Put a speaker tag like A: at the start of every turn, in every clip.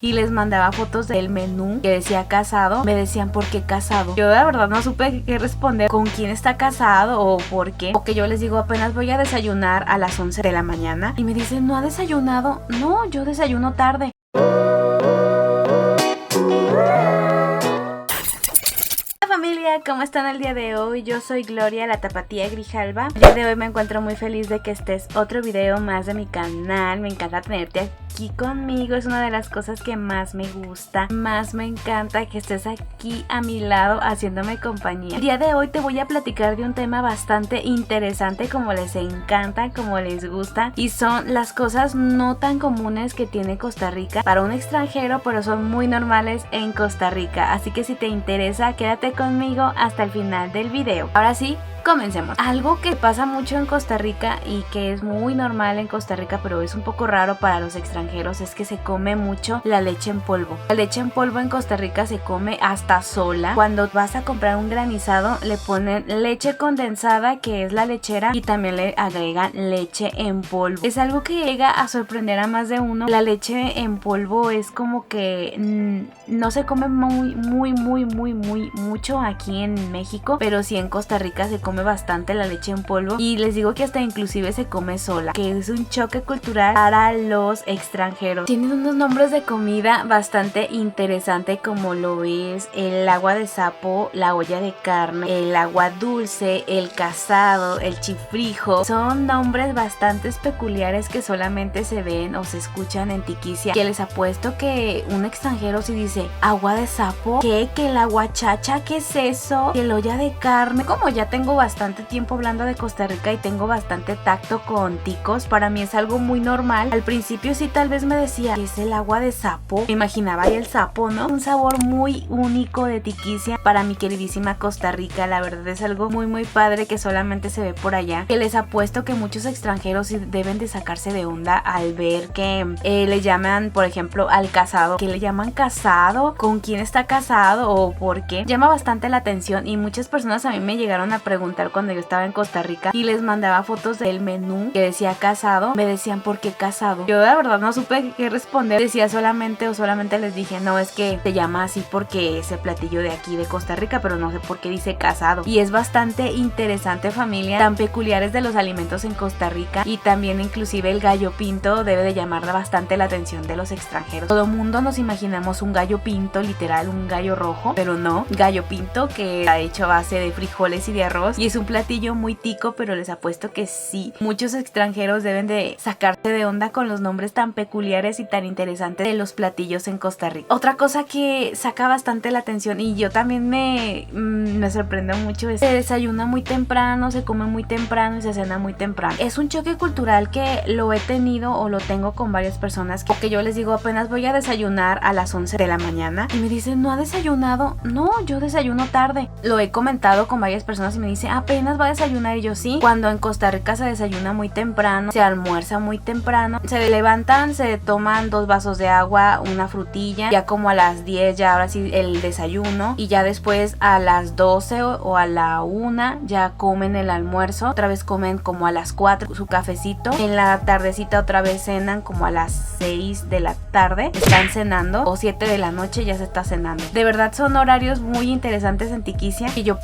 A: y les mandaba fotos del menú que decía casado. Me decían, ¿por qué casado? Yo la verdad no supe qué responder, con quién está casado o por qué. O que yo les digo, apenas voy a desayunar a las 11 de la mañana y me dicen, ¿no ha desayunado? No, yo desayuno tarde. Familia, ¿cómo están el día de hoy? Yo soy Gloria, la tapatía Grijalva. El día de hoy me encuentro muy feliz de que estés otro video más de mi canal. Me encanta tenerte aquí conmigo, es una de las cosas que más me gusta, más me encanta que estés aquí a mi lado haciéndome compañía. El día de hoy te voy a platicar de un tema bastante interesante, como les encanta, como les gusta, y son las cosas no tan comunes que tiene Costa Rica para un extranjero, pero son muy normales en Costa Rica. Así que si te interesa, quédate conmigo hasta el final del video. Ahora sí, comencemos. Algo que pasa mucho en Costa Rica y que es muy normal en Costa Rica, pero es un poco raro para los extranjeros, es que se come mucho la leche en polvo. La leche en polvo en Costa Rica se come hasta sola. Cuando vas a comprar un granizado, le ponen leche condensada, que es la lechera, y también le agregan leche en polvo. Es algo que llega a sorprender a más de uno. La leche en polvo es como que no se come mucho aquí en México, pero sí en Costa Rica se come bastante la leche en polvo, y les digo que hasta inclusive se come sola, que es un choque cultural para los extranjeros. Tienen unos nombres de comida bastante interesante, como lo es el agua de sapo, la olla de carne, el agua dulce, el casado, el chifrijo. Son nombres bastante peculiares que solamente se ven o se escuchan en Tiquicia, que les apuesto que un extranjero si dice agua de sapo, ¿qué? ¿Que el agua chacha? ¿Qué es eso? ¿Que el olla de carne? Como ya tengo bastante tiempo hablando de Costa Rica y tengo bastante tacto con ticos, para mí es algo muy normal. Al principio sí tal vez me decía, ¿qué es el agua de sapo? Me imaginaba ahí el sapo, ¿no? Un sabor muy único de Tiquicia para mi queridísima Costa Rica. La verdad es algo muy padre que solamente se ve por allá, que les apuesto que muchos extranjeros deben de sacarse de onda al ver que le llaman, por ejemplo, al casado, que le llaman casado, ¿con quién está casado o por qué? Llama bastante la atención, y muchas personas a mí me llegaron a preguntar cuando yo estaba en Costa Rica y les mandaba fotos del menú que decía casado. Me decían, ¿por qué casado? Yo la verdad no supe qué responder. Decía solamente les dije, no, es que se llama así porque ese platillo de aquí de Costa Rica, pero no sé por qué dice casado. Y es bastante interesante, familia, tan peculiares de los alimentos en Costa Rica, y también inclusive el gallo pinto debe de llamar bastante la atención de los extranjeros. Todo mundo nos imaginamos un gallo pinto, literal un gallo rojo, pero no, gallo pinto que está hecho a base de frijoles y de arroz, y es un platillo muy tico, pero les apuesto que sí, muchos extranjeros deben de sacarse de onda con los nombres tan peculiares y tan interesantes de los platillos en Costa Rica. Otra cosa que saca bastante la atención, y yo también me sorprende mucho, es que se desayuna muy temprano, se come muy temprano y se cena muy temprano. Es un choque cultural que lo he tenido o lo tengo con varias personas, porque yo les digo, apenas voy a desayunar a las 11 de la mañana y me dicen, ¿no ha desayunado? No, yo desayuno tarde. Lo he comentado con varias personas y me dicen, apenas va a desayunar, y yo sí. Cuando en Costa Rica se desayuna muy temprano, se almuerza muy temprano, se levantan, se toman 2 vasos de agua, una frutilla, ya como a las 10 ya ahora sí el desayuno, y ya después a las 12 o a la 1 ya comen el almuerzo, otra vez comen como a las 4 su cafecito, en la tardecita otra vez cenan como a las 6 de la tarde, están cenando, o 7 de la noche ya se está cenando. De verdad son horarios muy interesantes en Tiquicia, y yo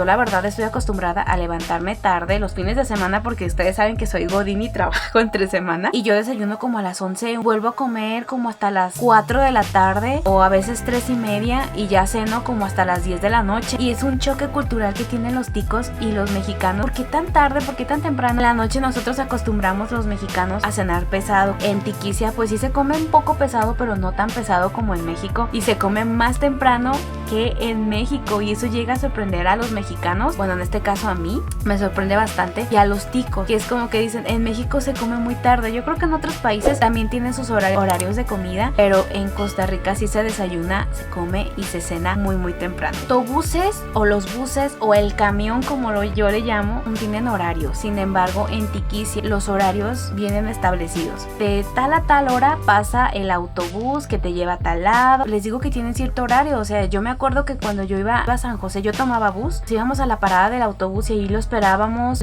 A: la verdad estoy acostumbrada a levantarme tarde los fines de semana, porque ustedes saben que soy godín y trabajo entre semana, y yo desayuno como a las 11, vuelvo a comer como hasta las 4 de la tarde o a veces 3:30, y ya ceno como hasta las 10 de la noche, y es un choque cultural que tienen los ticos y los mexicanos. ¿Por qué tan tarde? ¿Por qué tan temprano? En la noche nosotros acostumbramos los mexicanos a cenar pesado. En Tiquicia pues sí se come un poco pesado, pero no tan pesado como en México, y se come más temprano que en México, y eso llega a sorprender a los mexicanos. Bueno, en este caso a mí me sorprende bastante, y a los ticos, que es como que dicen, en México se come muy tarde. Yo creo que en otros países también tienen sus horarios de comida, pero en Costa Rica sí se desayuna, se come y se cena muy temprano. Autobuses o los buses o el camión, como yo le llamo, no tienen horario. Sin embargo, en Tiquicia los horarios vienen establecidos. De tal a tal hora pasa el autobús que te lleva a tal lado. Les digo que tienen cierto horario, o sea, yo me acuerdo que cuando yo iba a San José, yo tomaba bus, íbamos a la parada del autobús y ahí lo esperábamos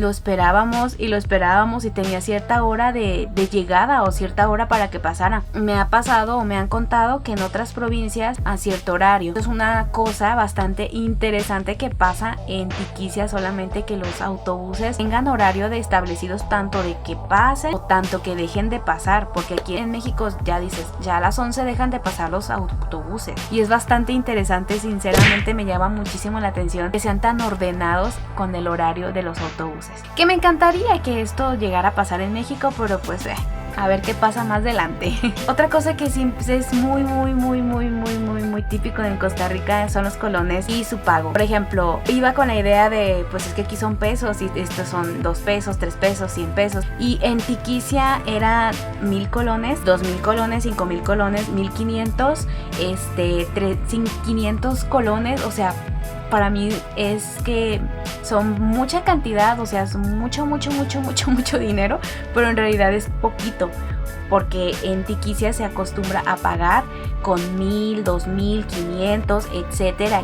A: y tenía cierta hora de llegada o cierta hora para que pasara. Me ha pasado o me han contado que en otras provincias a cierto horario. Es una cosa bastante interesante que pasa en Tiquicia, solamente que los autobuses tengan horario de establecidos, tanto de que pasen o tanto que dejen de pasar, porque aquí en México ya dices, ya a las 11 dejan de pasar los autobuses y es bastante interesante. Sinceramente me llama muchísimo la atención que sean tan ordenados con el horario de los autobuses, que me encantaría que esto llegara a pasar en México, pero pues a ver qué pasa más adelante. Otra cosa que sí es muy típico en Costa Rica son los colones y su pago. Por ejemplo, iba con la idea de, pues es que aquí son pesos y estos son 2 pesos, 3 pesos, 100 pesos. Y en Tiquicia era 1000 colones, 2000 colones, 5000 colones, 1500, 500 colones, o sea, para mí es que son mucha cantidad, o sea, son mucho dinero, pero en realidad es poquito, porque en Tiquicia se acostumbra a pagar con 1000, 2000, 500, etcétera,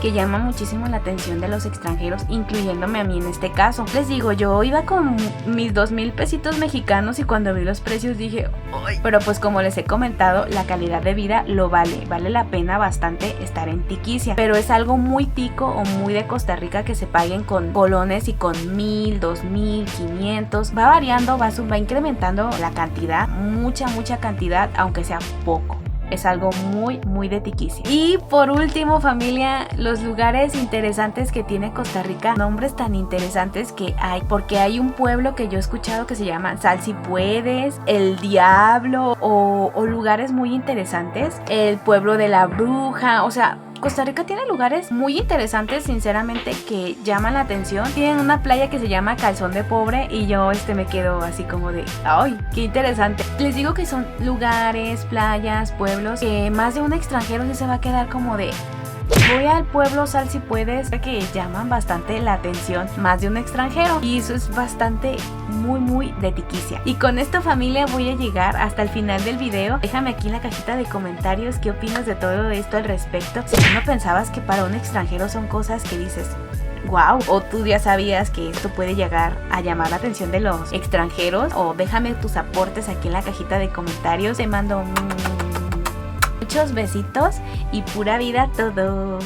A: que llama muchísimo la atención de los extranjeros, incluyéndome a mí en este caso. Les digo, yo iba con mis 2000 pesitos mexicanos y cuando vi los precios dije, ¡ay! Pero pues como les he comentado, la calidad de vida lo vale la pena bastante estar en Tiquicia, pero es algo muy tico o muy de Costa Rica que se paguen con colones y con 1000, 2000, 500, va variando, va incrementando la cantidad, mucha cantidad, aunque sea poco. Es algo muy de Tiquicia. Y por último, familia, los lugares interesantes que tiene Costa Rica, nombres tan interesantes que hay, porque hay un pueblo que yo he escuchado que se llama Sal Si Puedes, El Diablo o lugares muy interesantes, el pueblo de la Bruja, o sea, Costa Rica tiene lugares muy interesantes, sinceramente, que llaman la atención. Tienen una playa que se llama Calzón de Pobre y yo me quedo así como de, ¡ay, qué interesante! Les digo que son lugares, playas, pueblos que más de un extranjero sí se va a quedar como de, voy al pueblo Sal Si Puedes, que llaman bastante la atención más de un extranjero, y eso es bastante muy de Tiquicia. Y con esto, familia, voy a llegar hasta el final del video. Déjame aquí en la cajita de comentarios qué opinas de todo esto al respecto. Si tú no pensabas que para un extranjero son cosas que dices, wow, o tú ya sabías que esto puede llegar a llamar la atención de los extranjeros, o déjame tus aportes aquí en la cajita de comentarios. Te mando muchos besitos y pura vida a todos.